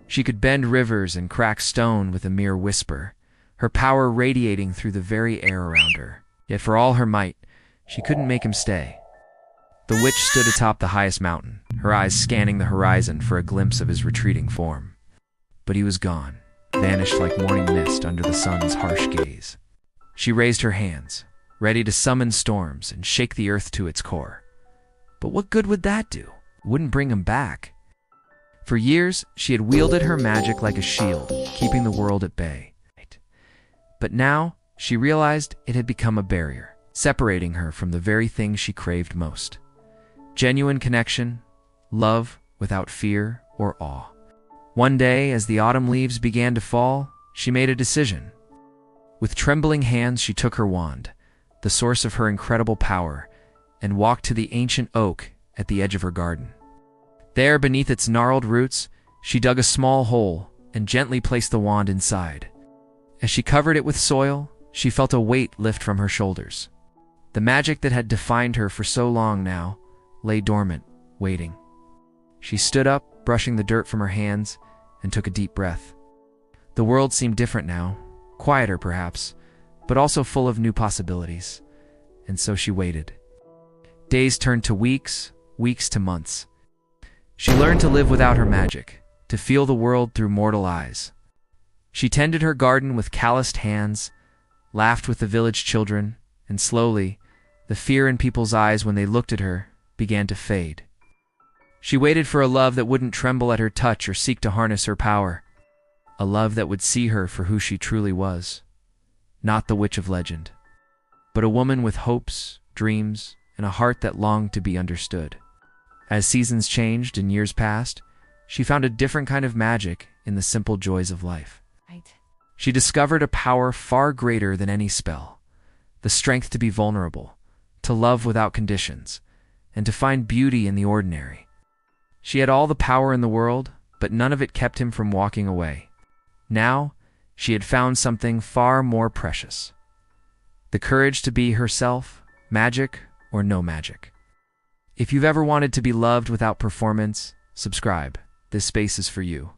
She could bend rivers and crack stone with a mere whisper, her power radiating through the very air around her. Yet for all her might, she couldn't make him stay. The witch stood atop the highest mountain, her eyes scanning the horizon for a glimpse of his retreating form. But he was gone, vanished like morning mist under the sun's harsh gaze. She raised her hands, ready to summon storms and shake the earth to its core. But what good would that do? It wouldn't bring him back. For years, she had wielded her magic like a shield, keeping the world at bay. But now, she realized it had become a barrier, separating her from the very thing she craved most. Genuine connection, love without fear or awe. One day, as the autumn leaves began to fall, she made a decision. With trembling hands, she took her wand, the source of her incredible power, and walked to the ancient oak at the edge of her garden. There, beneath its gnarled roots, she dug a small hole and gently placed the wand inside. As she covered it with soil, she felt a weight lift from her shoulders. The magic that had defined her for so long now lay dormant, waiting. She stood up, brushing the dirt from her hands, and took a deep breath. The world seemed different now, quieter perhaps, but also full of new possibilities. And so she waited. Days turned to weeks, weeks to months. She learned to live without her magic, to feel the world through mortal eyes. She tended her garden with calloused hands, laughed with the village children, and slowly, the fear in people's eyes when they looked at her began to fade. She waited for a love that wouldn't tremble at her touch or seek to harness her power. A love that would see her for who she truly was. Not the witch of legend, but a woman with hopes, dreams, and a heart that longed to be understood. As seasons changed and years passed, she found a different kind of magic in the simple joys of life. She discovered a power far greater than any spell, the strength to be vulnerable, to love without conditions, and to find beauty in the ordinary. She had all the power in the world, but none of it kept him from walking away. Now, she had found something far more precious. The courage to be herself, magic or no magic. If you've ever wanted to be loved without performance, subscribe. This space is for you.